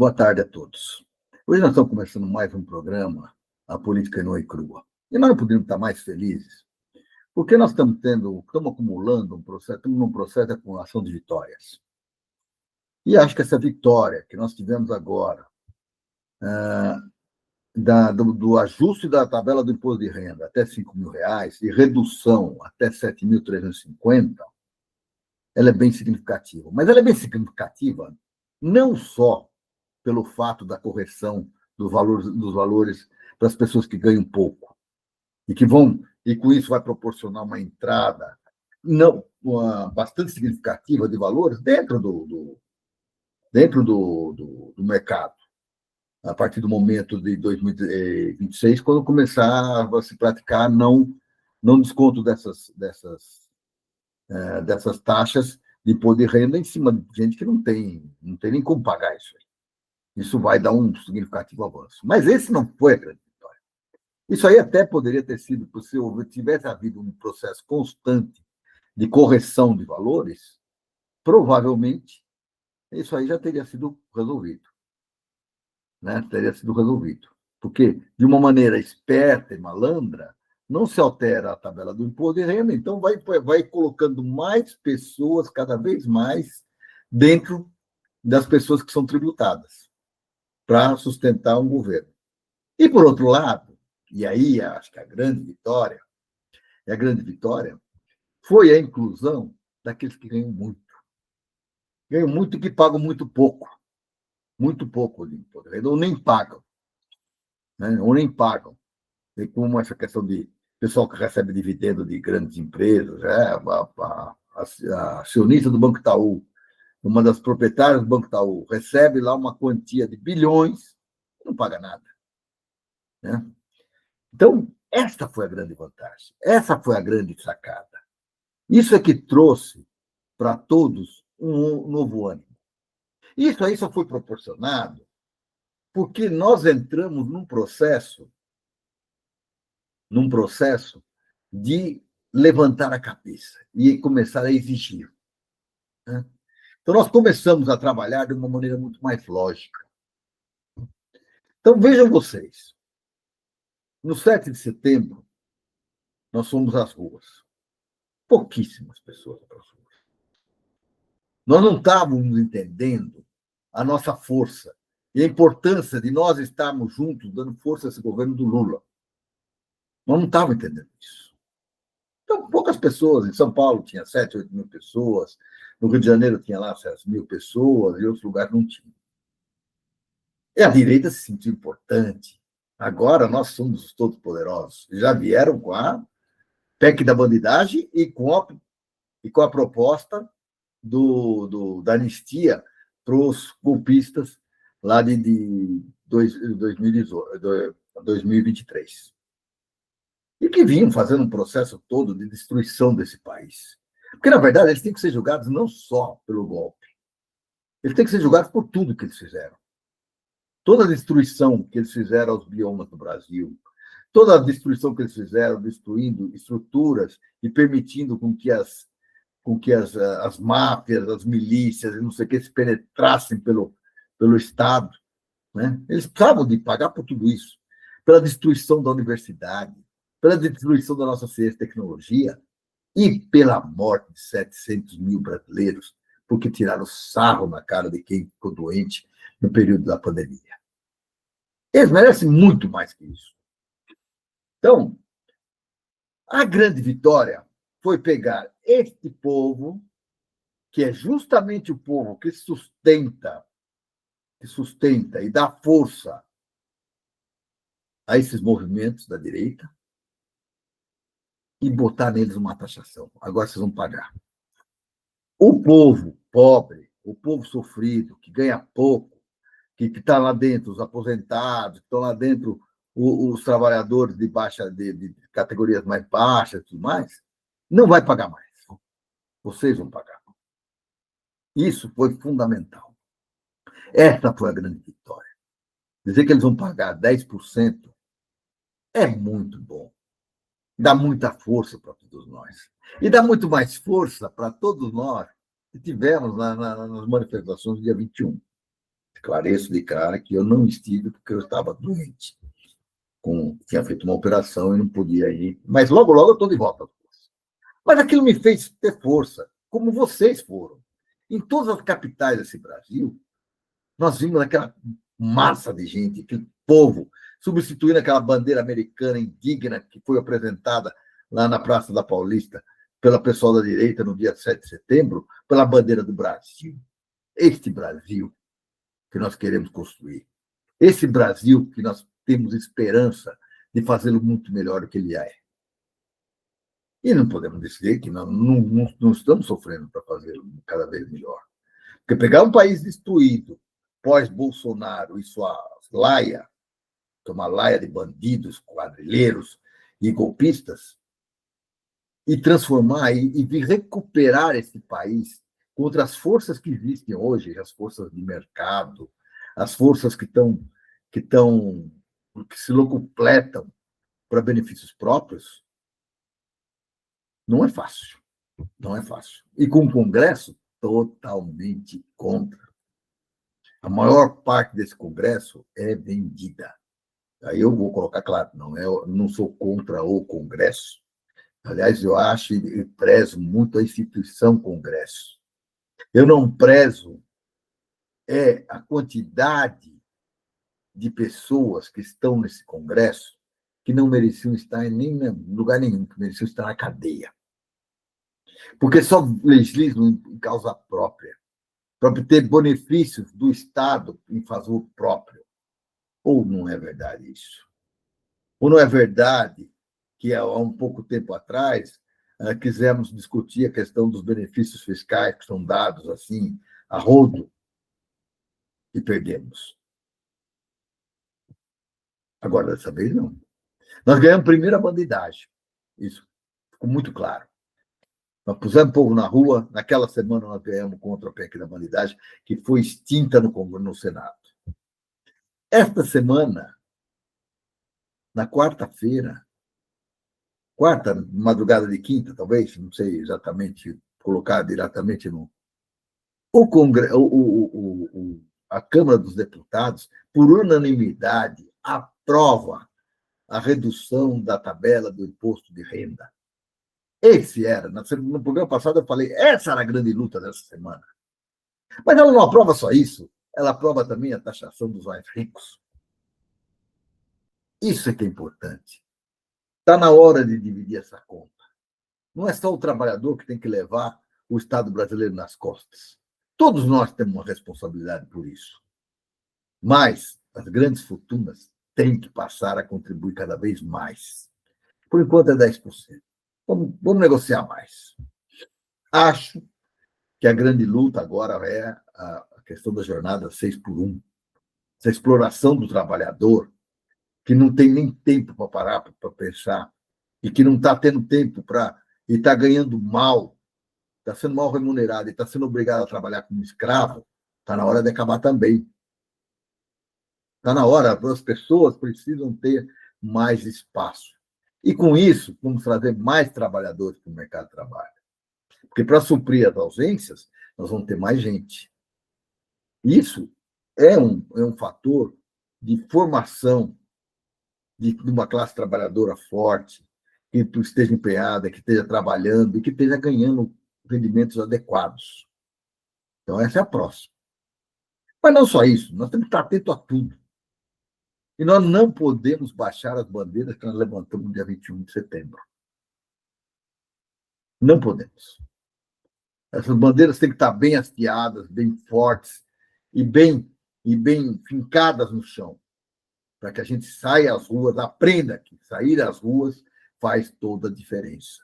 Boa tarde a todos. Hoje nós estamos começando mais um programa, A Política Nua e Crua. E nós não podemos estar mais felizes, porque nós estamos acumulando um processo, estamos num processo de acumulação de vitórias. E acho que essa vitória que nós tivemos agora, do ajuste da tabela do imposto de renda até R$ 5.000 e redução até 7.350, ela é bem significativa. Mas ela é bem significativa não só pelo fato da correção dos valores para as pessoas que ganham pouco e com isso vai proporcionar uma entrada bastante significativa de valores dentro do mercado, a partir do momento de 2026, quando começar a se praticar não desconto dessas taxas de imposto de renda em cima de gente que não tem nem como pagar isso. Isso vai dar um significativo avanço. Mas esse não foi a grande vitória. Isso aí até poderia ter sido, se tivesse havido um processo constante de correção de valores, provavelmente isso aí já teria sido resolvido. Teria sido resolvido. Porque, de uma maneira esperta e malandra, não se altera a tabela do imposto de renda, então vai colocando mais pessoas, cada vez mais, dentro das pessoas que são tributadas, para sustentar um governo. E, por outro lado, e aí acho que a grande vitória foi a inclusão daqueles que ganham muito e que pagam muito pouco de imposto de renda, ou nem pagam. Ou nem pagam. E como essa questão de pessoal que recebe dividendo de grandes empresas, a acionista do Banco Itaú, uma das proprietárias do Banco Itaú, recebe lá uma quantia de bilhões e não paga nada. Então, esta foi a grande vantagem, essa foi a grande sacada. Isso é que trouxe para todos um novo ânimo. Isso aí só foi proporcionado porque nós entramos num processo de levantar a cabeça e começar a exigir. Então, nós começamos a trabalhar de uma maneira muito mais lógica. Então, vejam vocês, no 7 de setembro, nós fomos às ruas. Pouquíssimas pessoas para as ruas. Nós não estávamos entendendo a nossa força e a importância de nós estarmos juntos, dando força a esse governo do Lula. Nós não estávamos entendendo isso. Então, poucas pessoas. Em São Paulo tinha 7, 8 mil pessoas, no Rio de Janeiro tinha lá 7 mil pessoas, e outros lugares não tinham. E a direita se sentiu importante. Agora nós somos todos poderosos. Já vieram com a PEC da bandidagem e com a proposta da anistia para os golpistas lá de 2023. E que vinham fazendo um processo todo de destruição desse país. Porque, na verdade, eles têm que ser julgados não só pelo golpe. Eles têm que ser julgados por tudo que eles fizeram. Toda a destruição que eles fizeram aos biomas do Brasil, toda a destruição que eles fizeram, destruindo estruturas e permitindo com que as máfias, as milícias, não sei o que, se penetrassem pelo Estado. Eles precisavam de pagar por tudo isso, pela destruição da universidade, pela destruição da nossa ciência e tecnologia e pela morte de 700 mil brasileiros, porque tiraram sarro na cara de quem ficou doente no período da pandemia. Eles merecem muito mais que isso. Então, a grande vitória foi pegar este povo, que é justamente o povo que sustenta e dá força a esses movimentos da direita, e botar neles uma taxação. Agora vocês vão pagar. O povo pobre, o povo sofrido, que ganha pouco, que está lá dentro, os aposentados, que estão lá dentro, os trabalhadores de categorias mais baixas e tudo mais, não vai pagar mais. Vocês vão pagar. Isso foi fundamental. Essa foi a grande vitória. Dizer que eles vão pagar 10% é muito bom. Dá muita força para todos nós. E dá muito mais força para todos nós que tivemos nas manifestações do dia 21. Esclareço de cara que eu não estive porque eu estava doente. Tinha feito uma operação e não podia ir. Mas logo, logo eu estou de volta. Mas aquilo me fez ter força, como vocês foram. Em todas as capitais desse Brasil, nós vimos aquela massa de gente, aquele povo, substituindo aquela bandeira americana indigna que foi apresentada lá na Praça da Paulista pela pessoal da direita no dia 7 de setembro, pela bandeira do Brasil. Este Brasil que nós queremos construir. Esse Brasil que nós temos esperança de fazê-lo muito melhor do que ele é. E não podemos dizer que não estamos sofrendo para fazê-lo cada vez melhor. Porque pegar um país destruído, pós-Bolsonaro e sua laia, que é uma laia de bandidos, quadrilheiros e golpistas, e transformar e recuperar esse país contra as forças que existem hoje, as forças de mercado, as forças que se locupletam para benefícios próprios, não é fácil. Não é fácil. E com o Congresso, totalmente contra. A maior parte desse Congresso é vendida. Aí eu vou colocar claro, não sou contra o Congresso. Aliás, eu acho e prezo muito a instituição Congresso. Eu não prezo a quantidade de pessoas que estão nesse Congresso que não mereciam estar em lugar nenhum, que mereciam estar na cadeia. Porque só legislam em causa própria, para obter benefícios do Estado em favor próprio. Ou não é verdade isso? Ou não é verdade que há um pouco tempo atrás quisemos discutir a questão dos benefícios fiscais que são dados assim a rodo e perdemos? Agora, dessa vez, não. Nós ganhamos primeiro a bandidagem. Isso ficou muito claro. Nós pusemos o povo na rua. Naquela semana, nós ganhamos contra a PEC da bandidagem, que foi extinta no Senado. Esta semana, na quarta-feira, madrugada de quinta, talvez, não sei exatamente, colocar diretamente no. A Câmara dos Deputados, por unanimidade, aprova a redução da tabela do imposto de renda. No programa passado eu falei, essa era a grande luta dessa semana. Mas ela não aprova só isso, ela aprova também a taxação dos mais ricos. Isso é que é importante. Está na hora de dividir essa conta. Não é só o trabalhador que tem que levar o Estado brasileiro nas costas. Todos nós temos uma responsabilidade por isso. Mas as grandes fortunas têm que passar a contribuir cada vez mais. Por enquanto é 10%. Vamos negociar mais. Acho que a grande luta agora é a questão da jornada 6x1. Essa exploração do trabalhador, que não tem nem tempo para parar para pensar, e que não está tendo tempo para. E está ganhando mal, está sendo mal remunerado e está sendo obrigado a trabalhar como escravo, está na hora de acabar também. Está na hora, as pessoas precisam ter mais espaço. E com isso, vamos trazer mais trabalhadores para o mercado de trabalho. Porque para suprir as ausências, nós vamos ter mais gente. Isso é um fator de formação de uma classe trabalhadora forte, que esteja empenhada, que esteja trabalhando e que esteja ganhando rendimentos adequados. Então, essa é a próxima. Mas não só isso, nós temos que estar atentos a tudo. E nós não podemos baixar as bandeiras que nós levantamos no dia 21 de setembro. Não podemos. Essas bandeiras têm que estar bem hasteadas, bem fortes e bem fincadas no chão, para que a gente saia às ruas, aprenda que sair às ruas faz toda a diferença.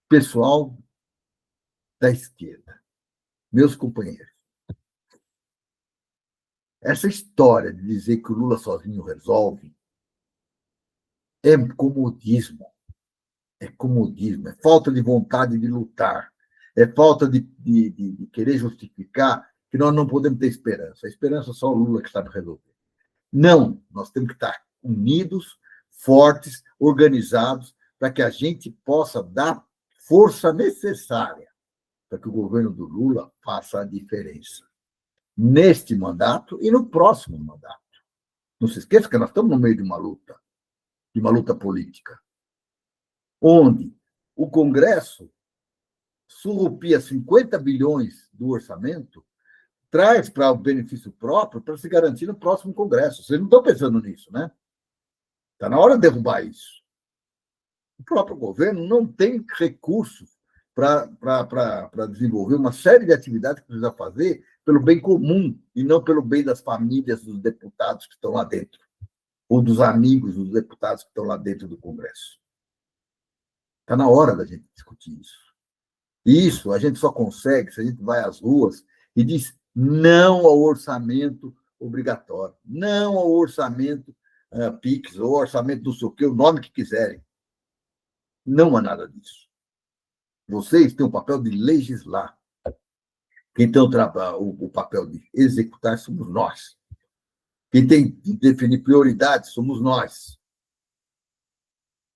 Pessoal da esquerda, meus companheiros, essa história de dizer que o Lula sozinho resolve é comodismo. É comodismo, é falta de vontade de lutar, é falta de querer justificar que nós não podemos ter esperança. A esperança só o Lula que sabe resolver. Não, nós temos que estar unidos, fortes, organizados, para que a gente possa dar força necessária para que o governo do Lula faça a diferença. neste mandato e no próximo mandato. Não se esqueça que nós estamos no meio de uma luta política, onde o Congresso surrupia 50 bilhões do orçamento, traz para o benefício próprio para se garantir no próximo Congresso. Vocês não estão pensando nisso, né? Está na hora de derrubar isso. O próprio governo não tem recursos para desenvolver uma série de atividades que precisa fazer pelo bem comum e não pelo bem das famílias dos deputados que estão lá dentro, ou dos amigos dos deputados que estão lá dentro do Congresso. Está na hora da gente discutir isso. E isso a gente só consegue se a gente vai às ruas e diz não ao orçamento obrigatório, não ao orçamento PIX, ou orçamento do sei o quê, o nome que quiserem. Não há nada disso. Vocês têm o papel de legislar. Quem tem o papel de executar somos nós. Quem tem de definir prioridades somos nós.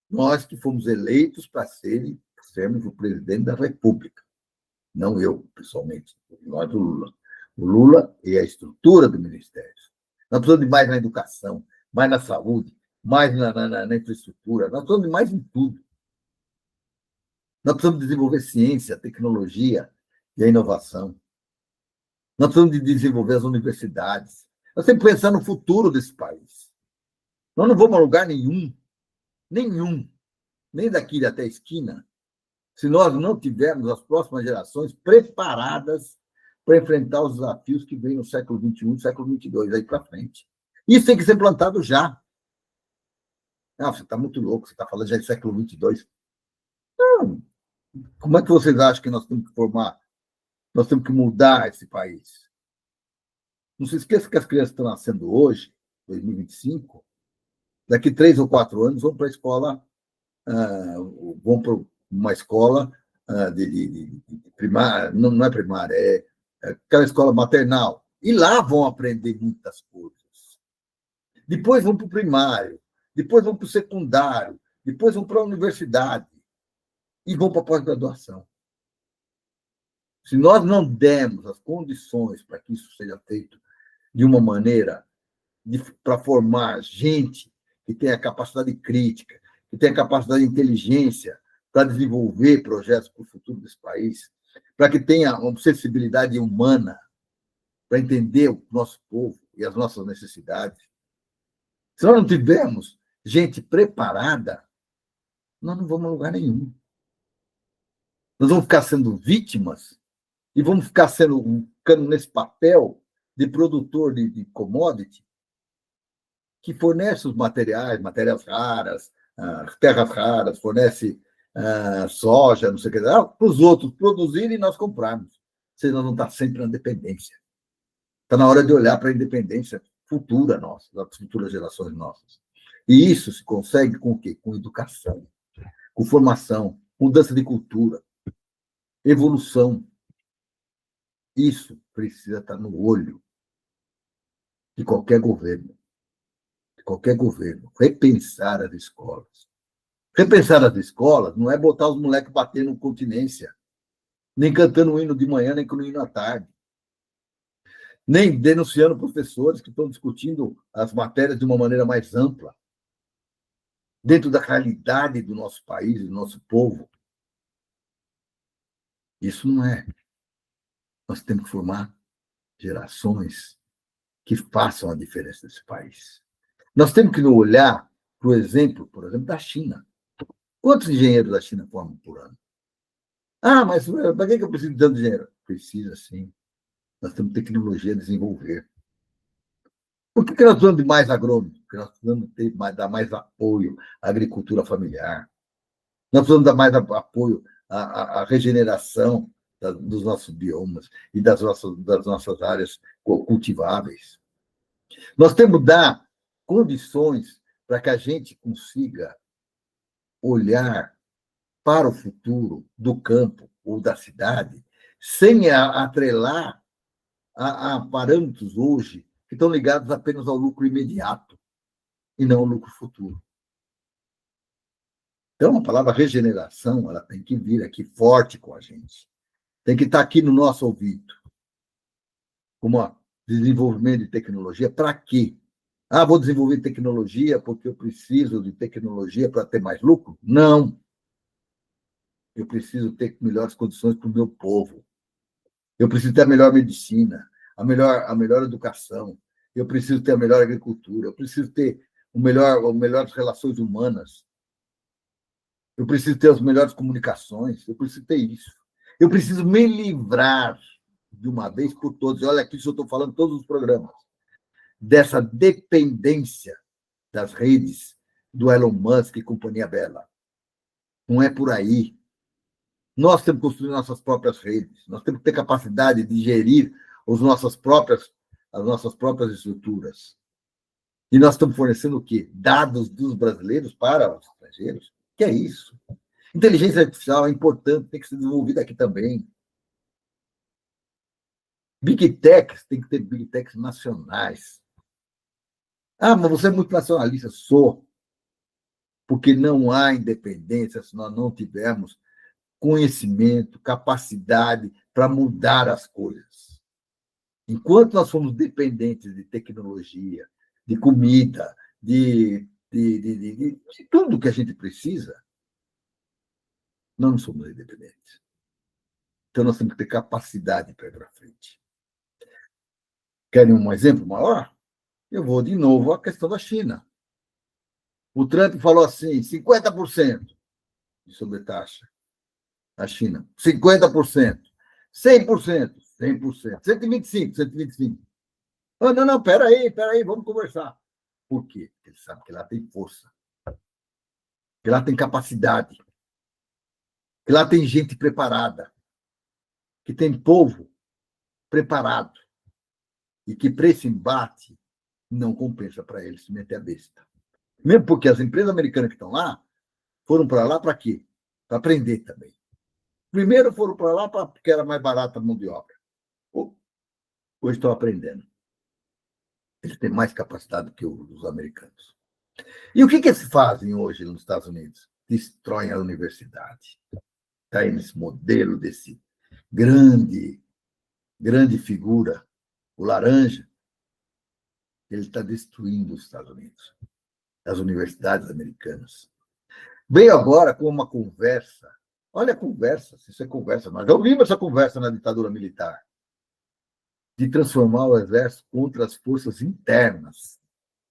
Nós que fomos eleitos para sermos o presidente da República. Não eu, pessoalmente. Nós do Lula. O Lula e a estrutura do Ministério. Nós precisamos de mais na educação, mais na saúde, mais na infraestrutura. Nós precisamos de mais em tudo. Nós precisamos desenvolver ciência, tecnologia e a inovação. Nós precisamos de desenvolver as universidades. Nós temos que pensar no futuro desse país. Nós não vamos a lugar nenhum, nem daqui até a esquina, se nós não tivermos as próximas gerações preparadas para enfrentar os desafios que vêm no século XXI, século XXII, aí para frente. Isso tem que ser plantado já. Não, você está muito louco, você está falando já de século XXII. Não. Como é que vocês acham que nós temos que formar? Nós temos que mudar esse país. Não se esqueça que as crianças estão nascendo hoje, 2025, daqui 3 ou 4 anos vão para a escola, vão para uma escola de primária, não é primária, é aquela escola maternal. E lá vão aprender muitas coisas. Depois vão para o primário, depois vão para o secundário, depois vão para a universidade e vão para a pós-graduação. Se nós não dermos as condições para que isso seja feito de uma maneira para formar gente que tenha capacidade crítica, que tenha capacidade de inteligência para desenvolver projetos para o futuro desse país, para que tenha uma sensibilidade humana para entender o nosso povo e as nossas necessidades. Se nós não tivermos gente preparada, nós não vamos a lugar nenhum. Nós vamos ficar sendo vítimas e vamos ficar ficando nesse papel de produtor de commodity que fornece os matérias raras, terras raras, fornece soja, não sei o que, para os outros produzirem e nós comprarmos. Senão não está sempre na dependência. Está na hora de olhar para a independência futura nossa, das futuras gerações nossas. E isso se consegue com o quê? Com educação, com formação, mudança de cultura, evolução. Isso precisa estar no olho de qualquer governo. De qualquer governo. Repensar as escolas. Repensar as escolas não é botar os moleques batendo continência, nem cantando o hino de manhã, nem com o hino à tarde, nem denunciando professores que estão discutindo as matérias de uma maneira mais ampla, dentro da realidade do nosso país, do nosso povo. Isso não é. Nós temos que formar gerações que façam a diferença nesse país. Nós temos que olhar para o exemplo, por exemplo, da China. Quantos engenheiros da China formam por ano? Mas para que eu preciso de tanto dinheiro? Precisa, sim. Nós temos tecnologia a desenvolver. Por que nós precisamos de mais agrônomos? Porque nós precisamos dar mais apoio à agricultura familiar. Nós precisamos dar mais apoio à regeneração dos nossos biomas e das nossas áreas cultiváveis. Nós temos que dar condições para que a gente consiga olhar para o futuro do campo ou da cidade sem atrelar a parâmetros hoje que estão ligados apenas ao lucro imediato e não ao lucro futuro. Então, a palavra regeneração ela tem que vir aqui forte com a gente. Tem que estar aqui no nosso ouvido. Como desenvolvimento de tecnologia, para quê? Ah, vou desenvolver tecnologia porque eu preciso de tecnologia para ter mais lucro? Não. Eu preciso ter melhores condições para o meu povo. Eu preciso ter a melhor medicina, a melhor educação. Eu preciso ter a melhor agricultura. Eu preciso ter as melhores relações humanas. Eu preciso ter as melhores comunicações. Eu preciso ter isso. Eu preciso me livrar de uma vez por todas. Olha aqui, isso eu estou falando em todos os programas. Dessa dependência das redes do Elon Musk e companhia bela. Não é por aí. Nós temos que construir nossas próprias redes. Nós temos que ter capacidade de gerir as nossas próprias estruturas. E nós estamos fornecendo o quê? Dados dos brasileiros para os estrangeiros? Que é isso? Inteligência artificial é importante, tem que ser desenvolvida aqui também. Big Techs, tem que ter Big Techs nacionais. Ah, mas você é muito nacionalista. Sou. Porque não há independência se nós não tivermos conhecimento, capacidade para mudar as coisas. Enquanto nós somos dependentes de tecnologia, de comida, de tudo que a gente precisa, nós não somos independentes. Então, nós temos que ter capacidade para ir para frente. Querem um exemplo maior? Eu vou de novo à questão da China. O Trump falou assim, 50% de sobretaxa na China, 50%, 100%, 100%, 125%, 125%. Ah, não, não, peraí, vamos conversar. Por quê? Porque ele sabe que lá tem força, que lá tem capacidade, que lá tem gente preparada, que tem povo preparado e que para esse embate não compensa para eles se meter a besta. Mesmo porque as empresas americanas que estão lá foram para lá para quê? Para aprender também. Primeiro foram para lá porque era mais barata a mão de obra. Hoje estão aprendendo. Eles têm mais capacidade do que os americanos. E o que eles fazem hoje nos Estados Unidos? Destroem a universidade. Está aí nesse modelo desse grande figura, o laranja, ele está destruindo os Estados Unidos, as universidades americanas. Veio agora com uma conversa, olha a conversa, se isso é conversa, nós já ouvimos essa conversa na ditadura militar, de transformar o exército contra as forças internas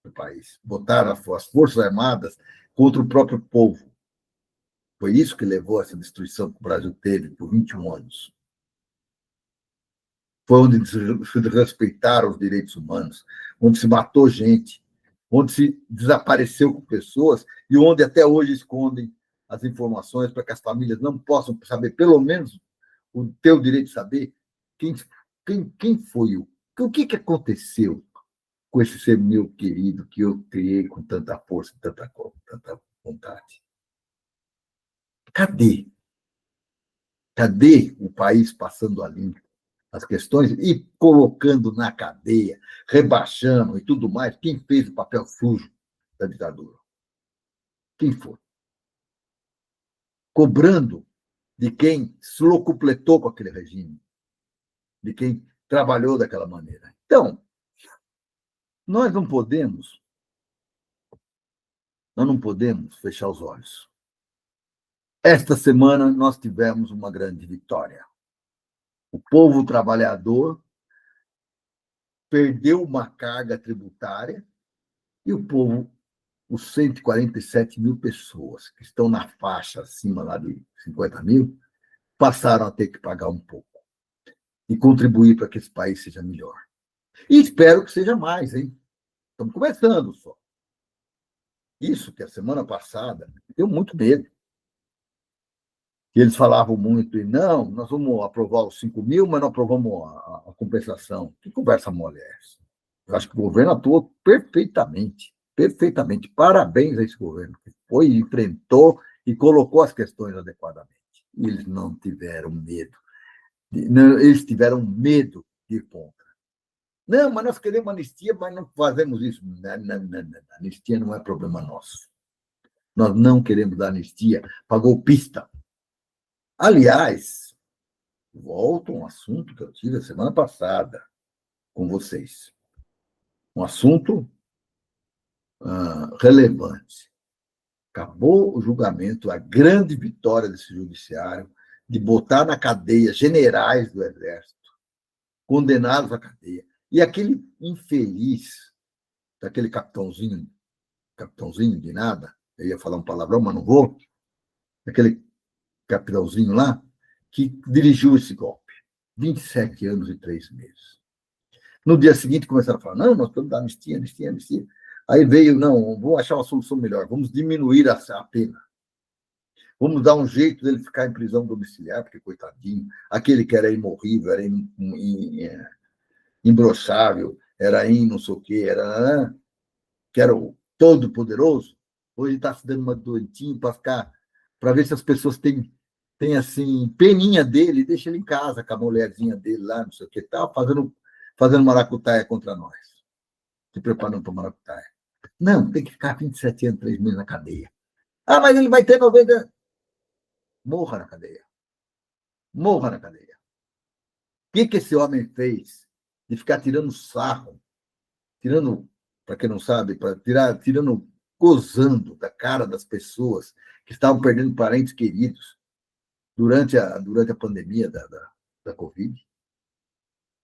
do país, botar as forças armadas contra o próprio povo. Foi isso que levou a essa destruição que o Brasil teve por 21 anos. Foi onde se desrespeitaram os direitos humanos, onde se matou gente, onde se desapareceu com pessoas e onde até hoje escondem as informações para que as famílias não possam saber, pelo menos, o teu direito de saber quem foi, o que aconteceu com esse ser meu querido que eu criei com tanta força, tanta vontade. Cadê? Cadê o país passando a limpo as questões e colocando na cadeia, rebaixando e tudo mais, quem fez o papel sujo da ditadura? Quem foi? Cobrando de quem se locupletou com aquele regime, de quem trabalhou daquela maneira. Então, nós não podemos fechar os olhos. Esta semana nós tivemos uma grande vitória. O povo trabalhador perdeu uma carga tributária e o povo, os 147 mil pessoas que estão na faixa acima lá de 50 mil, passaram a ter que pagar um pouco e contribuir para que esse país seja melhor. E espero que seja mais, hein? Estamos começando só. Isso que a semana passada deu muito medo. E eles falavam muito, e não, nós vamos aprovar os 5 mil, mas não aprovamos a compensação. Que conversa mole é essa? Eu acho que o governo atuou perfeitamente, perfeitamente. Parabéns a esse governo, que foi, enfrentou e colocou as questões adequadamente. E eles não tiveram medo. Eles tiveram medo de ir contra. Não, mas nós queremos anistia, mas não fazemos isso. Não. Anistia não é problema nosso. Nós não queremos dar anistia para golpista. Aliás, volto a um assunto que eu tive a semana passada. com vocês. Um assunto relevante. Acabou o julgamento, a grande vitória desse judiciário de botar na cadeia generais do Exército, condenados à cadeia. E aquele infeliz, daquele capitãozinho de nada, eu ia falar um palavrão, mas não vou, aquele capitãozinho lá, que dirigiu esse golpe. 27 anos e 3 meses. No dia seguinte, começaram a falar, não, nós temos que dar anistia. Aí veio, não, vamos achar uma solução melhor, vamos diminuir a pena. Vamos dar um jeito dele ficar em prisão domiciliar, porque, coitadinho, aquele que era imorrível, era imbrochável, era não sei o quê, que era o todo-poderoso, hoje está se dando uma doentinha para ver se as pessoas têm assim, peninha dele, deixa ele em casa com a mulherzinha dele lá, não sei o que tal, fazendo maracutaia contra nós, se preparando para maracutaia. Não, tem que ficar 27 anos, 3 meses na cadeia. Ah, mas ele vai ter 90. Morra na cadeia. Morra na cadeia. O que esse homem fez de ficar tirando sarro, para quem não sabe, gozando da cara das pessoas que estavam perdendo parentes queridos durante a pandemia da Covid?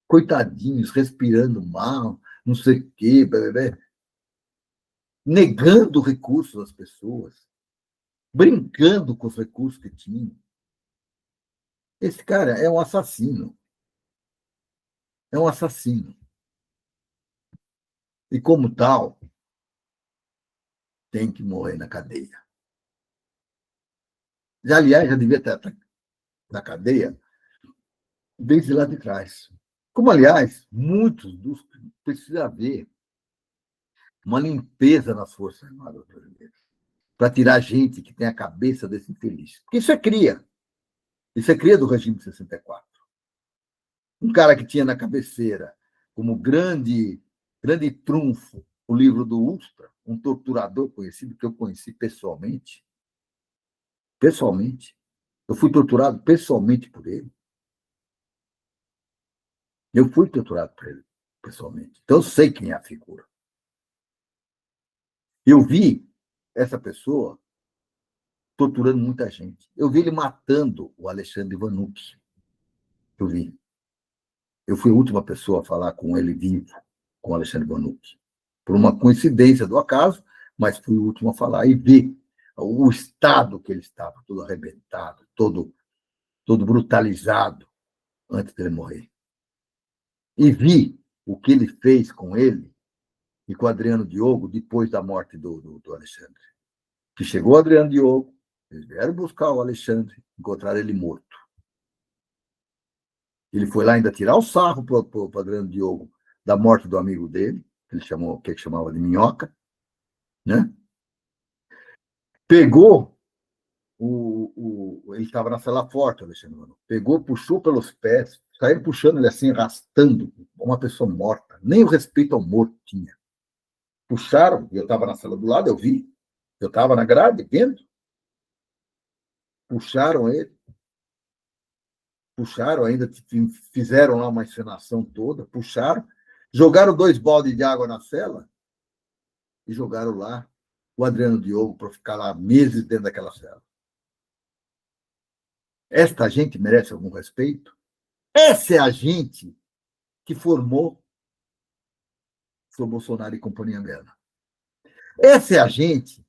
Coitadinhos, respirando mal, não sei o quê, negando recursos às pessoas, brincando com os recursos que tinham. Esse cara é um assassino. É um assassino. E, como tal, tem que morrer na cadeia. Aliás, já devia estar na cadeia desde lá de trás. Como, aliás, muitos dos precisa haver uma limpeza nas Forças Armadas brasileiras para tirar gente que tem a cabeça desse infeliz. Porque isso é cria. Isso é cria do regime de 64. Um cara que tinha na cabeceira como grande trunfo o livro do Ustra, um torturador conhecido que eu conheci pessoalmente. Pessoalmente. Eu fui torturado pessoalmente por ele. Eu fui torturado por ele pessoalmente. Então, eu sei quem é a figura. Eu vi essa pessoa torturando muita gente. Eu vi ele matando o Alexandre Vanucci. Eu vi. Eu fui a última pessoa a falar com ele vivo, com o Alexandre Vanucci. Por uma coincidência do acaso, mas fui o último a falar. E ver o estado que ele estava, todo arrebentado, todo brutalizado, antes dele morrer. E vi o que ele fez com ele e com o Adriano Diogo depois da morte do Alexandre. Que chegou o Adriano Diogo, eles vieram buscar o Alexandre, encontraram ele morto. Ele foi lá ainda tirar o sarro para o Adriano Diogo da morte do amigo dele, que ele chamava de Minhoca, né? Pegou ele estava na cela forte, Alexandre Mano. Pegou, puxou pelos pés, saiu puxando ele assim, arrastando uma pessoa morta. Nem o respeito ao morto tinha. Puxaram, eu estava na cela do lado, eu vi. Eu estava na grade, vendo. Puxaram ele. Puxaram, ainda fizeram lá uma encenação toda, puxaram, jogaram 2 baldes de água na cela e jogaram lá o Adriano Diogo para ficar lá meses dentro daquela cela. Esta gente merece algum respeito? Essa é a gente que formou o Bolsonaro e companhia dela. Essa é a gente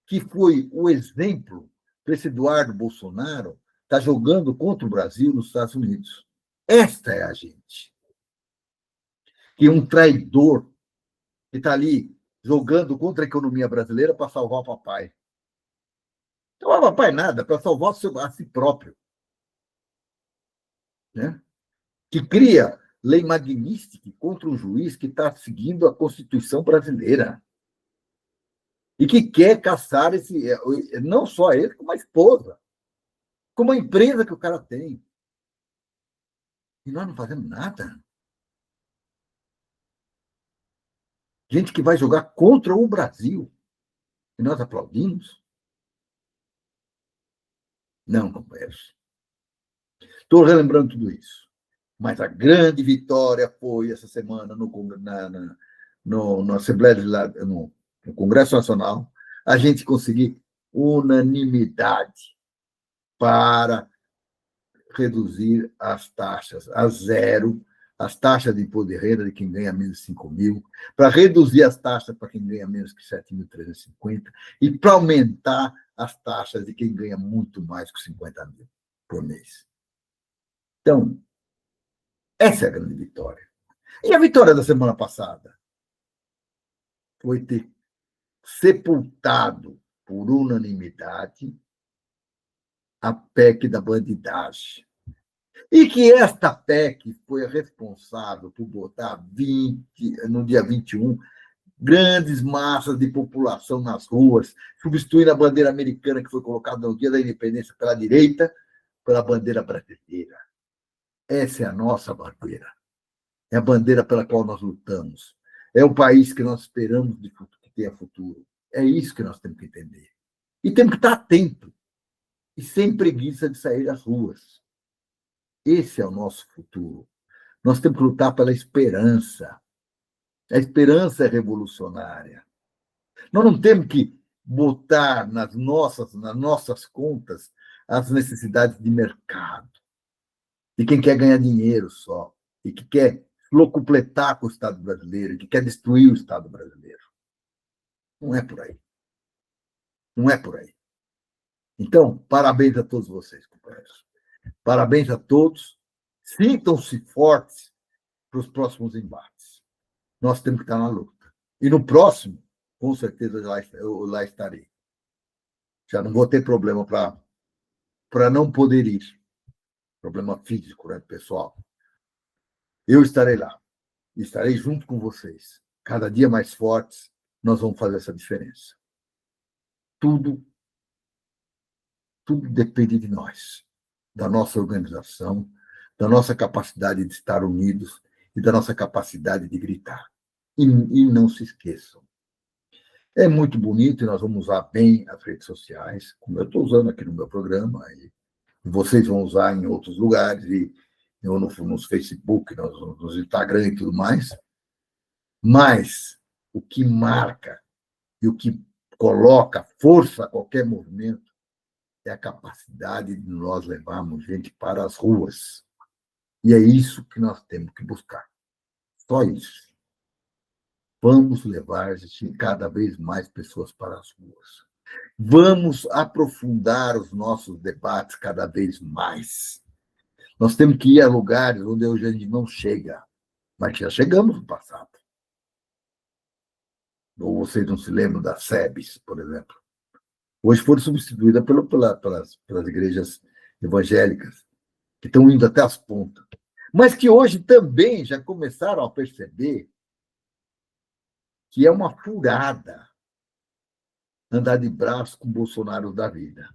que foi o exemplo para esse Eduardo Bolsonaro estar jogando contra o Brasil nos Estados Unidos. Esta é a gente. Que um traidor que está ali jogando contra a economia brasileira para salvar o papai. Não salvar o papai nada, para salvar a si próprio. Né? Que cria lei magnífica contra um juiz que está seguindo a Constituição brasileira. E que quer caçar não só ele, como a esposa, como a empresa que o cara tem. E nós não fazemos nada. Gente que vai jogar contra o Brasil. E nós aplaudimos? Não, companheiros. Estou relembrando tudo isso. Mas a grande vitória foi essa semana na Assembleia no Congresso Nacional, a gente conseguir unanimidade para reduzir as taxas a zero, as taxas de imposto de renda de quem ganha menos de 5 mil, para reduzir as taxas para quem ganha menos que 7.350 e para aumentar as taxas de quem ganha muito mais que 50 mil por mês. Então, essa é a grande vitória. E a vitória da semana passada foi ter sepultado por unanimidade a PEC da bandidagem. E que esta PEC foi a responsável por botar no dia 21 grandes massas de população nas ruas, substituindo a bandeira americana que foi colocada no dia da independência pela direita, pela bandeira brasileira. Essa é a nossa bandeira. É a bandeira pela qual nós lutamos. É o país que nós esperamos que tenha futuro. É isso que nós temos que entender. E temos que estar atento e sem preguiça de sair às ruas. Esse é o nosso futuro. Nós temos que lutar pela esperança. A esperança é revolucionária. Nós não temos que botar nas nossas contas as necessidades de mercado, de quem quer ganhar dinheiro só, e que quer locupletar com o Estado brasileiro, que quer destruir o Estado brasileiro. Não é por aí. Não é por aí. Então, parabéns a todos vocês, companheiros. Parabéns a todos. Sintam-se fortes para os próximos embates. Nós temos que estar na luta. E no próximo, com certeza, eu lá estarei. Já não vou ter problema para não poder ir. Problema físico, né, pessoal? Eu estarei lá. Estarei junto com vocês. Cada dia mais fortes, nós vamos fazer essa diferença. Tudo depende de nós, da nossa organização, da nossa capacidade de estar unidos e da nossa capacidade de gritar. E não se esqueçam. É muito bonito e nós vamos usar bem as redes sociais, como eu estou usando aqui no meu programa, e vocês vão usar em outros lugares, e nos Facebook, nos Instagram e tudo mais. Mas o que marca e o que coloca força a qualquer movimento é a capacidade de nós levarmos gente para as ruas. E é isso que nós temos que buscar. Só isso. Vamos levar cada vez mais pessoas para as ruas. Vamos aprofundar os nossos debates cada vez mais. Nós temos que ir a lugares onde hoje a gente não chega, mas já chegamos no passado. Ou vocês não se lembram das SEBs, por exemplo. Hoje foram substituídas pelas igrejas evangélicas, que estão indo até as pontas. Mas que hoje também já começaram a perceber que é uma furada andar de braço com Bolsonaro da vida.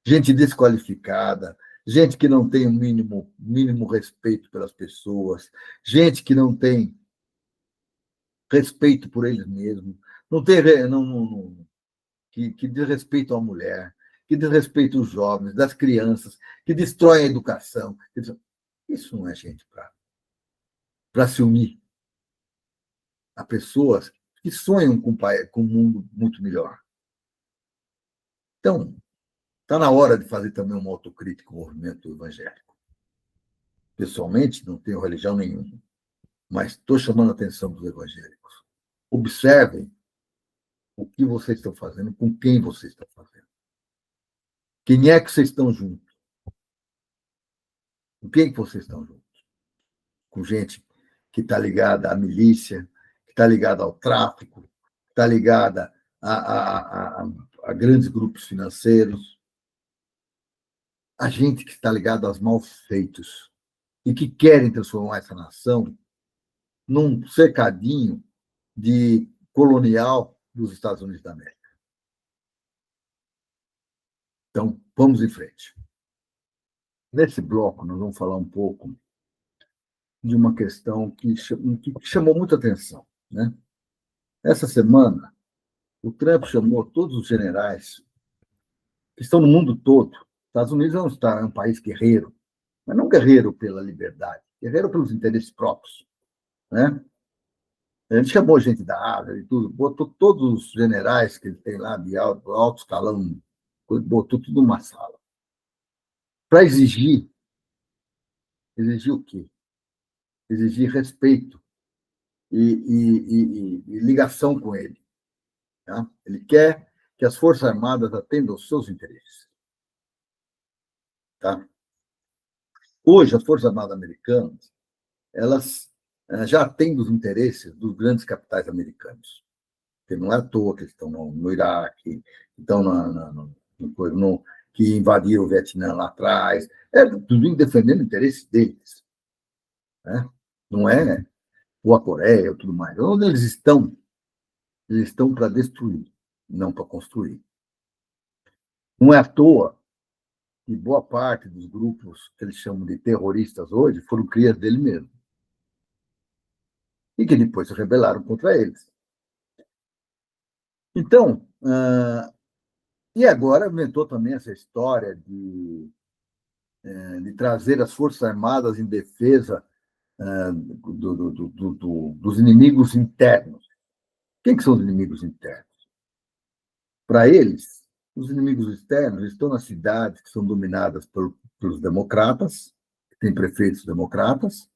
Gente desqualificada, gente que não tem o mínimo respeito pelas pessoas, gente que não tem respeito por eles mesmos, que desrespeita a mulher, que desrespeita os jovens, das crianças, que destrói a educação. Isso não é gente para se unir a pessoas que sonham com um mundo muito melhor. Então, está na hora de fazer também uma autocrítica ao movimento evangélico. Pessoalmente, não tenho religião nenhuma, mas estou chamando a atenção dos evangélicos. Observem o que vocês estão fazendo, com quem vocês estão fazendo. Quem é que vocês estão juntos? Com quem que vocês estão juntos? Com gente que está ligada à milícia, que está ligada ao tráfico, que está ligada a grandes grupos financeiros, a gente que está ligada aos malfeitos e que querem transformar essa nação num cercadinho de colonial dos Estados Unidos da América. Então, vamos em frente. Nesse bloco, nós vamos falar um pouco de uma questão que chamou muita atenção, né? Essa semana, o Trump chamou todos os generais que estão no mundo todo. Os Estados Unidos é um país guerreiro, mas não guerreiro pela liberdade, guerreiro pelos interesses próprios, né? A gente chamou gente da área e tudo, botou todos os generais que ele tem lá de alto escalão, botou tudo numa sala. Para exigir o quê? Exigir respeito e ligação com ele. Tá? Ele quer que as Forças Armadas atendam aos seus interesses. Tá? Hoje, as Forças Armadas americanas, elas já atendem os interesses dos grandes capitais americanos. Porque não é à toa que eles estão no Iraque, estão que invadiram o Vietnã lá atrás. É tudo defendendo o interesse deles. Né? Não é ou a Coreia ou tudo mais. Onde eles estão para destruir, não para construir. Não é à toa que boa parte dos grupos que eles chamam de terroristas hoje foram crias dele mesmo. E que depois se rebelaram contra eles. Então, e agora inventou também essa história de trazer as Forças Armadas em defesa dos inimigos internos. Quem que são os inimigos internos? Para eles, os inimigos externos estão nas cidades que são dominadas pelos democratas, que têm prefeitos democratas,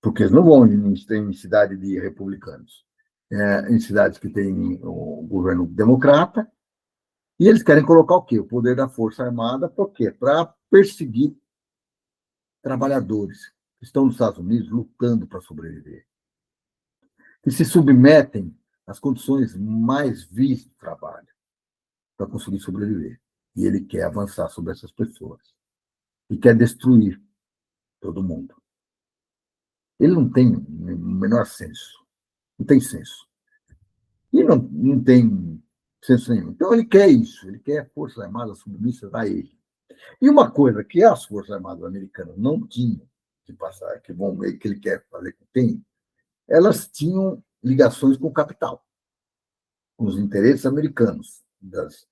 porque eles não vão em cidade de republicanos, em cidades que têm o governo democrata, e eles querem colocar o quê? O poder da Força Armada, por quê? Para perseguir trabalhadores que estão nos Estados Unidos lutando para sobreviver, que se submetem às condições mais vis do trabalho para conseguir sobreviver. E ele quer avançar sobre essas pessoas e quer destruir todo mundo. Ele não tem o menor senso, não tem senso. E não tem senso nenhum. Então, ele quer isso, ele quer Forças Armadas submissas a ele. E uma coisa que as Forças Armadas americanas não tinham que passar, que ele quer fazer que tem, elas tinham ligações com o capital, com os interesses americanos, das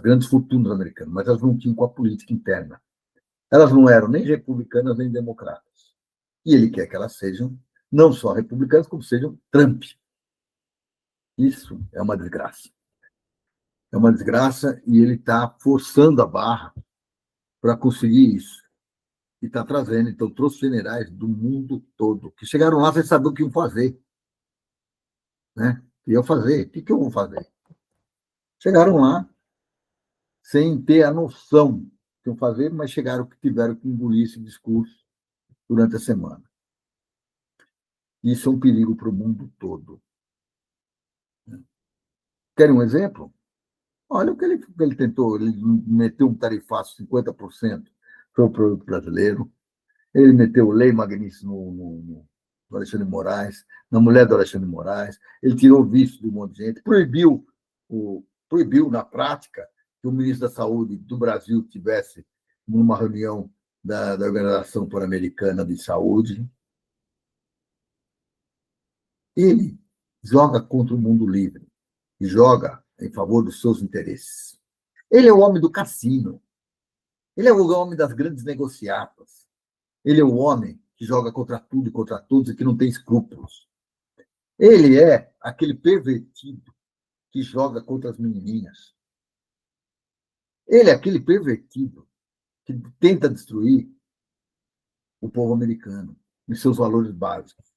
grandes fortunas americanas, mas elas não tinham com a política interna. Elas não eram nem republicanas nem democratas. E ele quer que elas sejam não só republicanas, como sejam Trump. Isso é uma desgraça. É uma desgraça e ele está forçando a barra para conseguir isso. E está trazendo, então, trouxe generais do mundo todo, que chegaram lá sem saber o que iam fazer. Né? Iam fazer. O que eu vou fazer? Chegaram lá sem ter a noção do que iam fazer, mas tiveram que engolir esse discurso durante a semana. Isso é um perigo para o mundo todo. Querem um exemplo? Olha o que ele tentou, ele meteu um tarifaço de 50% para o produto brasileiro, ele meteu lei magnífica no Alexandre de Moraes, na mulher do Alexandre de Moraes, ele tirou o visto de um monte de gente, proibiu na prática que o ministro da Saúde do Brasil tivesse numa reunião da Organização Pan-Americana de Saúde. Ele joga contra o mundo livre e joga em favor dos seus interesses. Ele é o homem do cassino. Ele é o homem das grandes negociatas. Ele é o homem que joga contra tudo e contra todos e que não tem escrúpulos. Ele é aquele pervertido que joga contra as menininhas. Ele é aquele pervertido que tenta destruir o povo americano e seus valores básicos.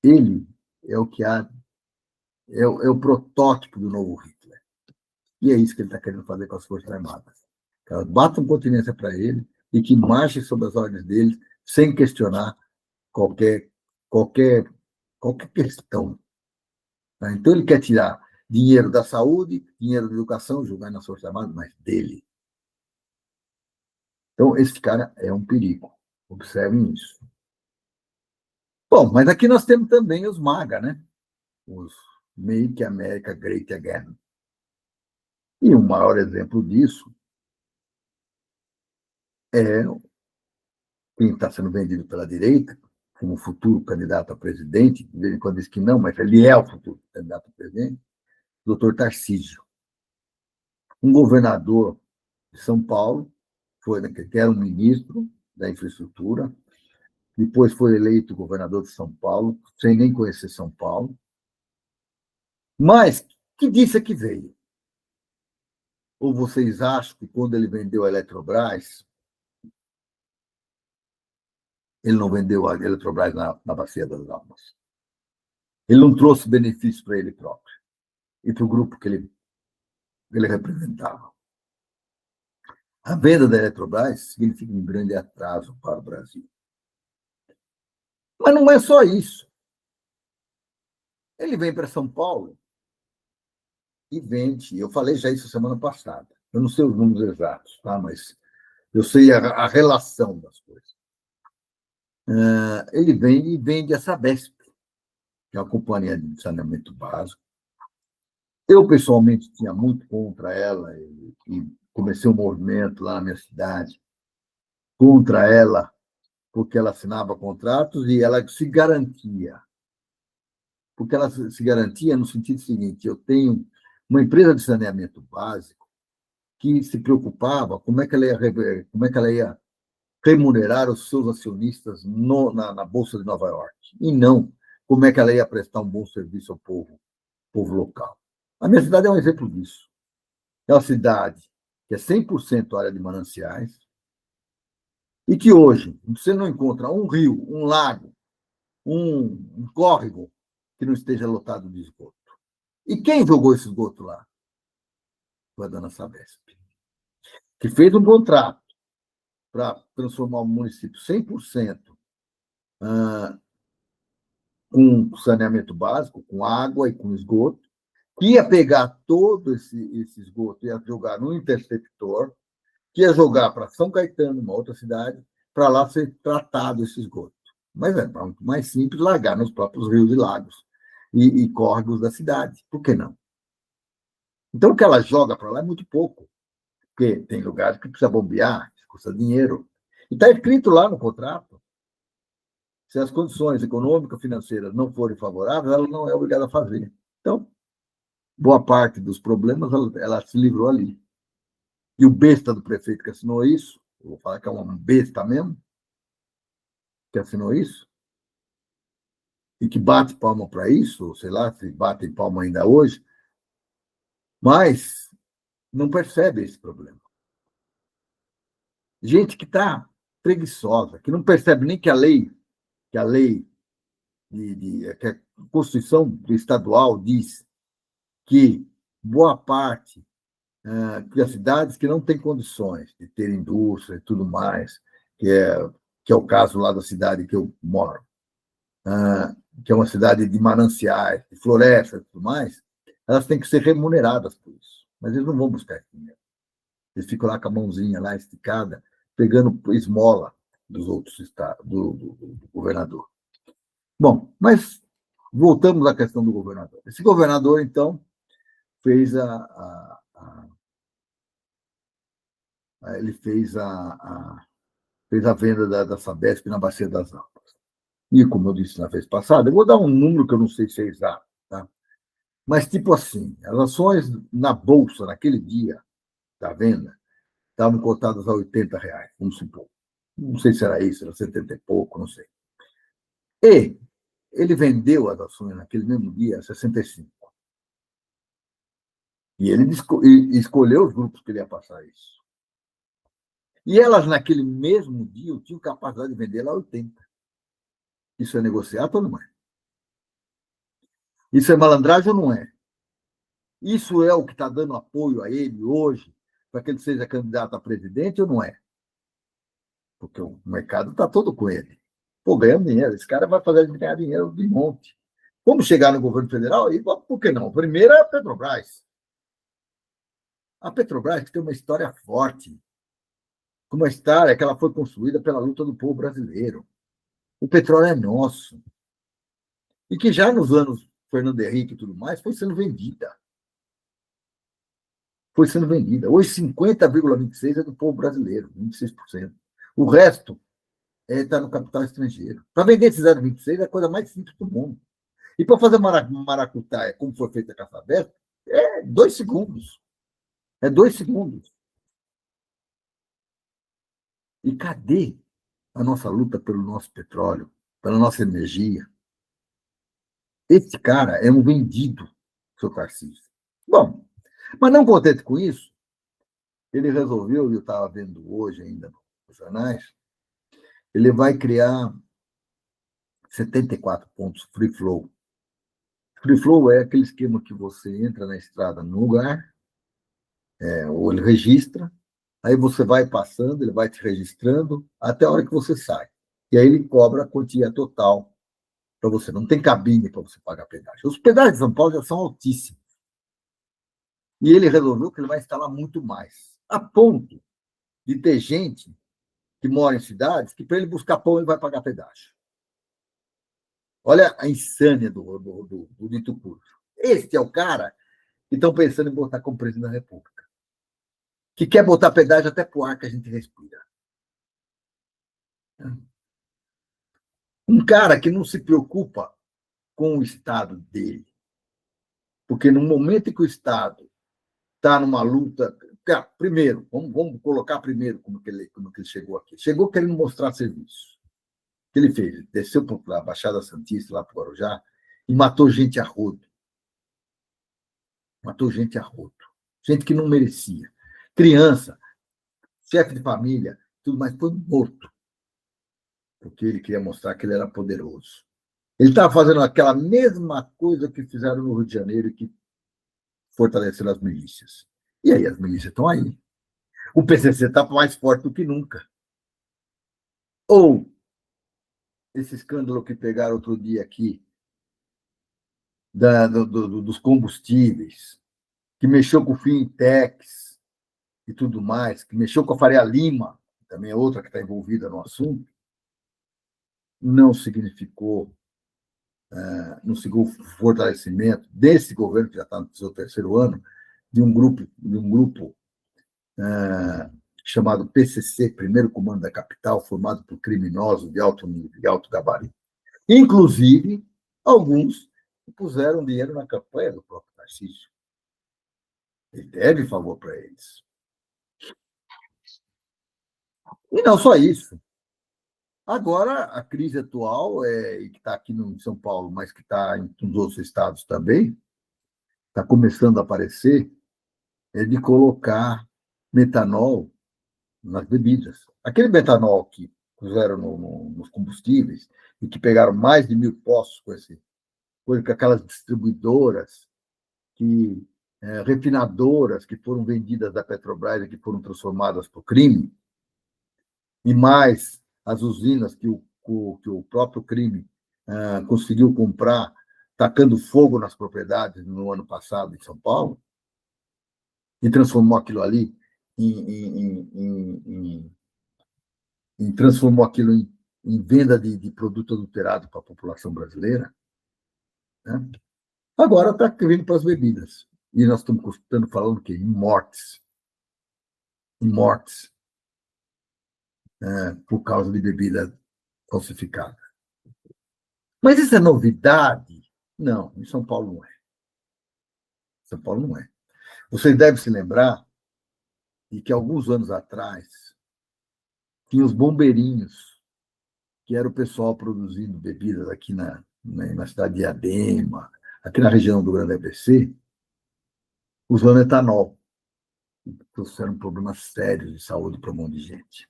Ele é o que há, é o protótipo do novo Hitler. E é isso que ele está querendo fazer com as Forças Armadas. Que elas batam continência para ele e que marchem sob as ordens dele sem questionar qualquer questão. Tá? Então, ele quer tirar dinheiro da saúde, dinheiro da educação, jogar nas Forças Armadas, mas dele. Então, esse cara é um perigo. Observem isso. Bom, mas aqui nós temos também os MAGA, né? Os Make America Great Again. E o maior exemplo disso é quem está sendo vendido pela direita, como futuro candidato a presidente, de vez em quando diz que não, mas ele é o futuro candidato a presidente, o doutor Tarcísio. um governador de São Paulo, que era um ministro da infraestrutura, depois foi eleito governador de São Paulo, sem nem conhecer São Paulo, mas que disse que veio? Ou vocês acham que quando ele vendeu a Eletrobras, ele não vendeu a Eletrobras na Bacia das Almas? Ele não trouxe benefício para ele próprio e para o grupo que ele representava. A venda da Eletrobras significa um grande atraso para o Brasil. Mas não é só isso. Ele vem para São Paulo e vende. Eu falei já isso semana passada. Eu não sei os números exatos, tá? Mas eu sei a relação das coisas. Ele vem e vende a Sabesp, que é uma companhia de saneamento básico. Eu, pessoalmente, tinha muito contra ela e comecei um movimento lá na minha cidade contra ela, porque ela assinava contratos e ela se garantia. Porque ela se garantia no sentido seguinte: eu tenho uma empresa de saneamento básico que se preocupava como é que ela ia remunerar os seus acionistas na Bolsa de Nova York, e não como é que ela ia prestar um bom serviço ao povo local. A minha cidade é um exemplo disso. É uma cidade que é 100% área de mananciais e que hoje você não encontra um rio, um lago, um córrego que não esteja lotado de esgoto. E quem jogou esse esgoto lá? Foi a dona Sabesp, que fez um contrato para transformar o município 100% com saneamento básico, com água e com esgoto, que ia pegar todo esse esgoto e ia jogar no interceptor, que ia jogar para São Caetano, uma outra cidade, para lá ser tratado esse esgoto. Mas é muito mais simples largar nos próprios rios e lagos e córregos da cidade. Por que não? Então, o que ela joga para lá é muito pouco, porque tem lugares que precisa bombear, que custa dinheiro. E está escrito lá no contrato: se as condições econômicas financeiras não forem favoráveis, ela não é obrigada a fazer. Então, boa parte dos problemas ela se livrou ali. E o besta do prefeito que assinou isso, eu vou falar que é uma besta mesmo, que assinou isso, e que bate palma para isso, ou sei lá se bate palma ainda hoje, mas não percebe esse problema. Gente que está preguiçosa, que não percebe nem que a lei que a Constituição estadual diz que boa parte das cidades que não têm condições de ter indústria e tudo mais, que é o caso lá da cidade que eu moro, que é uma cidade de mananciais, de florestas e tudo mais, elas têm que ser remuneradas por isso. Mas eles não vão buscar esse dinheiro. Eles ficam lá com a mãozinha lá esticada, pegando esmola dos outros estados, do governador. Bom, mas voltamos à questão do governador. Esse governador, então, fez ele fez a venda da Sabesp na Bacia das Almas. E, como eu disse na vez passada, eu vou dar um número que eu não sei se é exato, tá? Mas, tipo assim, as ações na Bolsa, naquele dia da venda, estavam cotadas a R$ 80, vamos supor. Não sei se era isso, era 70 e pouco, não sei. E ele vendeu as ações naquele mesmo dia a 65. E ele escolheu os grupos que ele ia passar isso. E elas, naquele mesmo dia, tinham capacidade de vender lá a 80. Isso é negociado ou não é? Isso é malandragem ou não é? Isso é o que está dando apoio a ele hoje, para que ele seja candidato a presidente ou não é? Porque o mercado está todo com ele. Pô, ganhando dinheiro. Esse cara vai fazer ele ganhar dinheiro de monte. Como chegar no governo federal? E por que não? Primeiro é a Petrobras. A Petrobras que tem uma história forte. Uma história que ela foi construída pela luta do povo brasileiro. O petróleo é nosso. E que já nos anos Fernando Henrique e tudo mais, foi sendo vendida. Foi sendo vendida. Hoje, 50,26% é do povo brasileiro, 26%. O resto está no capital estrangeiro. Para vender esse 0,26% é a coisa mais simples do mundo. E para fazer maracutaia, como foi feita a Caça Aberta, é 2 segundos. É 2 segundos. E cadê a nossa luta pelo nosso petróleo, pela nossa energia? Esse cara é um vendido, seu Tarcísio. Bom, mas não contente com isso, ele resolveu, e eu estava vendo hoje ainda nos jornais, ele vai criar 74 pontos free flow. Free flow é aquele esquema que você entra na estrada no lugar, ou ele registra, aí você vai passando, ele vai te registrando até a hora que você sai. E aí ele cobra a quantia total para você. Não tem cabine para você pagar pedágio. Os pedágios de São Paulo já são altíssimos. E ele resolveu que ele vai instalar muito mais, a ponto de ter gente que mora em cidades que, para ele buscar pão, ele vai pagar pedágio. Olha a insânia do dito curso. Este é o cara que estão pensando em botar como presidente da República, que quer botar pedágio até para o ar que a gente respira. Um cara que não se preocupa com o Estado dele, porque no momento em que o Estado está numa luta. Primeiro, vamos colocar primeiro como que ele chegou aqui. Chegou querendo mostrar serviço. O que ele fez? Desceu para a Baixada Santista, lá para o Guarujá, e matou gente a rodo. Matou gente a rodo. Gente que não merecia. Criança, chefe de família, tudo mais, foi morto. Porque ele queria mostrar que ele era poderoso. Ele estava fazendo aquela mesma coisa que fizeram no Rio de Janeiro e que fortaleceram as milícias. E aí as milícias estão aí. O PCC está mais forte do que nunca. Ou esse escândalo que pegaram outro dia aqui, dos combustíveis, que mexeu com o Fintex e tudo mais, que mexeu com a Faria Lima, que também é outra que está envolvida no assunto, não significou fortalecimento desse governo, que já está no seu terceiro ano, de um grupo chamado PCC, Primeiro Comando da Capital, formado por criminosos de alto nível, de alto gabarito. Inclusive, alguns puseram dinheiro na campanha do próprio Tarcísio. Ele deve favor para eles. E não só isso. Agora, a crise atual, que está aqui em São Paulo, mas que está em nos outros estados também, está começando a aparecer, é de colocar metanol nas bebidas. Aquele metanol que puseram nos combustíveis e que pegaram mais de 1.000 postos com aquelas distribuidoras, refinadoras que foram vendidas da Petrobras e que foram transformadas para o crime, e mais as usinas que o próprio crime conseguiu comprar, tacando fogo nas propriedades no ano passado em São Paulo, e transformou aquilo ali transformou aquilo em venda de produto adulterado para a população brasileira, né? Agora está vindo para as bebidas. E nós estamos falando que em mortes. Em mortes. Por causa de bebida falsificada. Mas isso é novidade? Não, em São Paulo não é. São Paulo não é. Vocês devem se lembrar de que alguns anos atrás tinha os bombeirinhos, que era o pessoal produzindo bebidas aqui na cidade de Diadema, aqui na região do Grande ABC, usando etanol. Trouxeram problemas sérios de saúde para um monte de gente.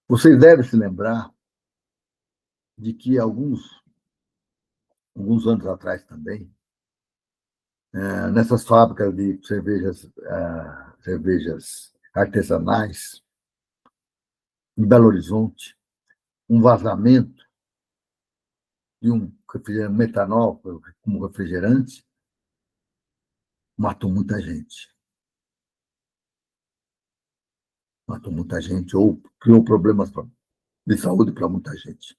Vocês devem se lembrar de que alguns anos atrás também, nessas fábricas de cervejas artesanais, em Belo Horizonte, um vazamento de um metanol como refrigerante matou muita gente. Matou muita gente, ou criou problemas de saúde para muita gente.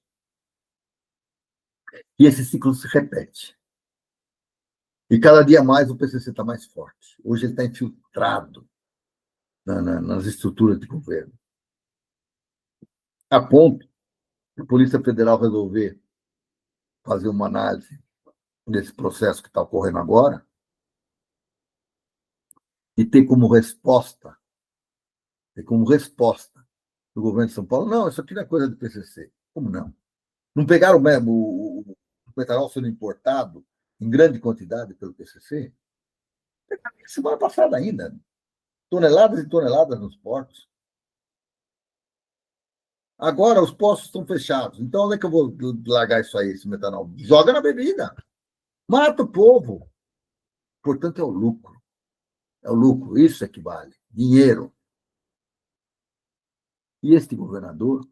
E esse ciclo se repete. E cada dia mais o PCC está mais forte. Hoje ele está infiltrado nas estruturas de governo. A ponto de a Polícia Federal resolver fazer uma análise desse processo que está ocorrendo agora e ter como resposta do governo de São Paulo, não, isso aqui não é coisa do PCC. Como não? Não pegaram mesmo o metanol sendo importado em grande quantidade pelo PCC? Semana passada ainda, toneladas e toneladas nos portos. Agora os postos estão fechados. Então, onde é que eu vou largar isso aí, esse metanol? Joga na bebida. Mata o povo. Portanto, é o lucro. É o lucro. Isso é que vale. Dinheiro. E este governador,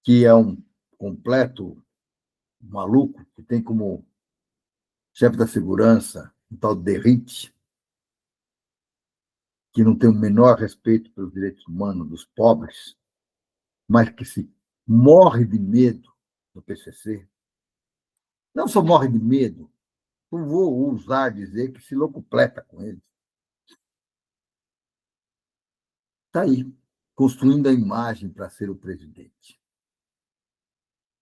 que é um completo maluco, que tem como chefe da segurança um tal Derrite, que não tem o menor respeito pelos direitos humanos dos pobres, mas que se morre de medo do PCC. Não só morre de medo, não vou ousar dizer que se locupleta com eles. Está aí, construindo a imagem para ser o presidente.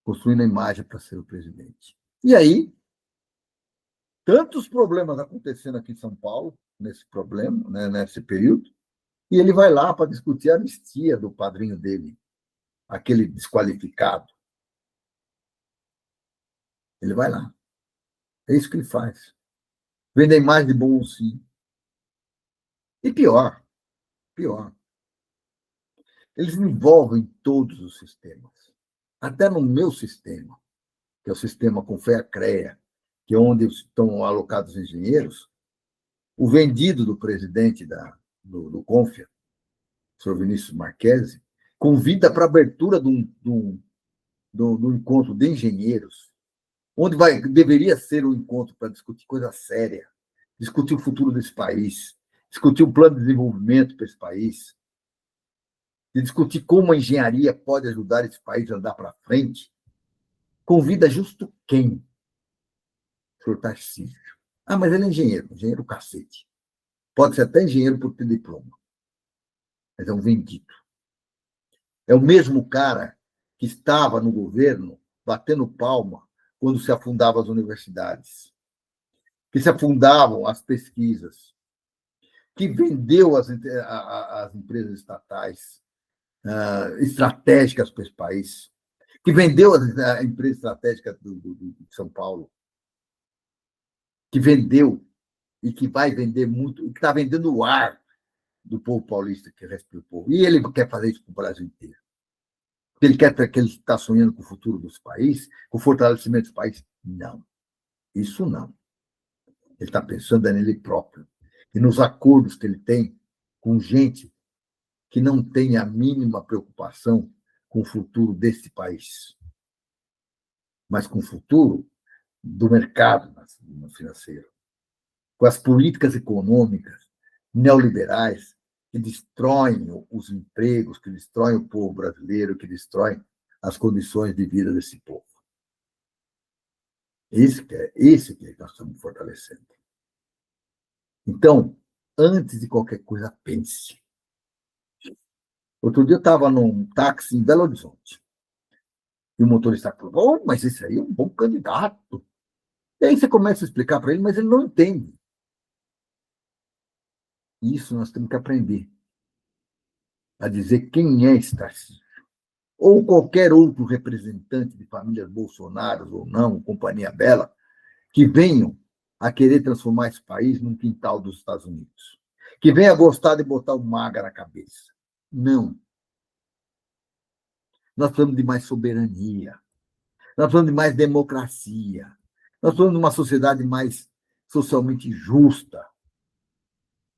Construindo a imagem para ser o presidente. E aí, tantos problemas acontecendo aqui em São Paulo, nesse problema, né, nesse período, e ele vai lá para discutir a anistia do padrinho dele, aquele desqualificado. Ele vai lá. É isso que ele faz. Vende a imagem de bonzinho. E pior, eles envolvem todos os sistemas. Até no meu sistema, que é o sistema com FEA-CREA, que é onde estão alocados os engenheiros, o vendido do presidente do Confia, o senhor Vinícius Marquesi, convida para a abertura do encontro de engenheiros, onde deveria ser um encontro para discutir coisa séria, discutir o futuro desse país, discutir o plano de desenvolvimento para esse país, de discutir como a engenharia pode ajudar esse país a andar para frente, convida justo quem? O senhor Tarcísio. Ah, mas ele é engenheiro cacete. Pode ser até engenheiro por ter diploma, mas é um vendido. É o mesmo cara que estava no governo batendo palma quando se afundavam as universidades, que se afundavam as pesquisas, que vendeu as empresas estatais estratégicas para esse país, que vendeu a empresa estratégica de São Paulo, que vendeu e que vai vender muito, que está vendendo o ar do povo paulista que respira o povo. E ele quer fazer isso para o Brasil inteiro. Ele quer que ele está sonhando com o futuro dos países, com o fortalecimento dos países? Não. Isso não. Ele está pensando nele próprio e nos acordos que ele tem com gente que não tem a mínima preocupação com o futuro desse país, mas com o futuro do mercado financeiro, com as políticas econômicas neoliberais que destroem os empregos, que destroem o povo brasileiro, que destroem as condições de vida desse povo. Esse que nós estamos fortalecendo. Então, antes de qualquer coisa, pense. Outro dia eu estava num táxi em Belo Horizonte. E o motorista falou: oh, mas esse aí é um bom candidato. E aí você começa a explicar para ele, mas ele não entende. Isso nós temos que aprender a dizer quem é esse Tarcísio. Ou qualquer outro representante de famílias Bolsonaro ou não, Companhia Bela, que venham a querer transformar esse país num quintal dos Estados Unidos. Que venha gostar de botar o MAGA na cabeça. Não. Nós precisamos de mais soberania. Nós precisamos de mais democracia. Nós precisamos de uma sociedade mais socialmente justa.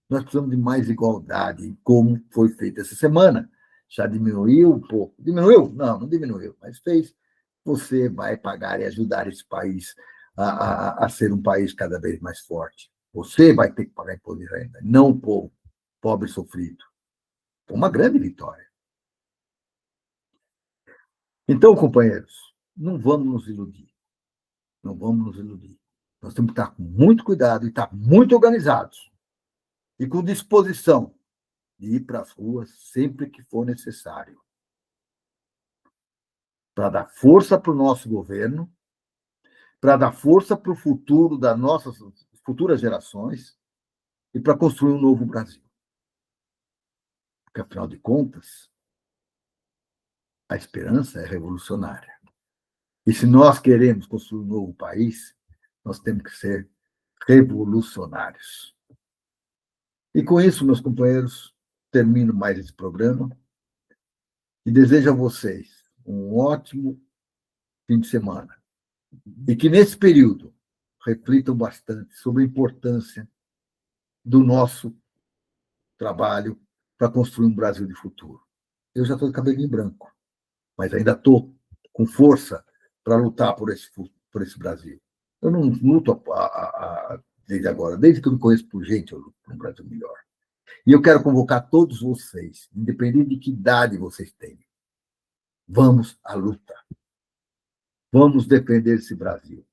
Nós precisamos de mais igualdade, como foi feito essa semana. Já diminuiu um pouco. Diminuiu? Não, não diminuiu, mas fez. Você vai pagar e ajudar esse país a ser um país cada vez mais forte. Você vai ter que pagar imposto de renda, não o povo pobre e sofrido. É uma grande vitória. Então, companheiros, não vamos nos iludir. Não vamos nos iludir. Nós temos que estar com muito cuidado e estar muito organizados e com disposição de ir para as ruas sempre que for necessário, para dar força para o nosso governo, para dar força para o futuro das nossas futuras gerações e para construir um novo Brasil. Porque, afinal de contas, a esperança é revolucionária. E se nós queremos construir um novo país, nós temos que ser revolucionários. E com isso, meus companheiros, termino mais esse programa e desejo a vocês um ótimo fim de semana. E que, nesse período, reflitam bastante sobre a importância do nosso trabalho para construir um Brasil de futuro. Eu já estou de cabelinho branco, mas ainda estou com força para lutar por esse Brasil. Eu não luto desde agora, desde que eu me conheço por gente, eu luto por um Brasil melhor. E eu quero convocar todos vocês, independente de que idade vocês têm. Vamos à luta. Vamos defender esse Brasil.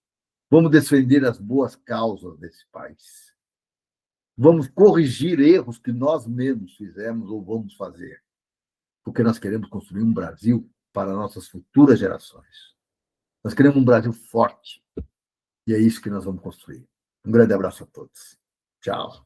Vamos defender as boas causas desse país. Vamos corrigir erros que nós mesmos fizemos ou vamos fazer. Porque nós queremos construir um Brasil para nossas futuras gerações. Nós queremos um Brasil forte. E é isso que nós vamos construir. Um grande abraço a todos. Tchau.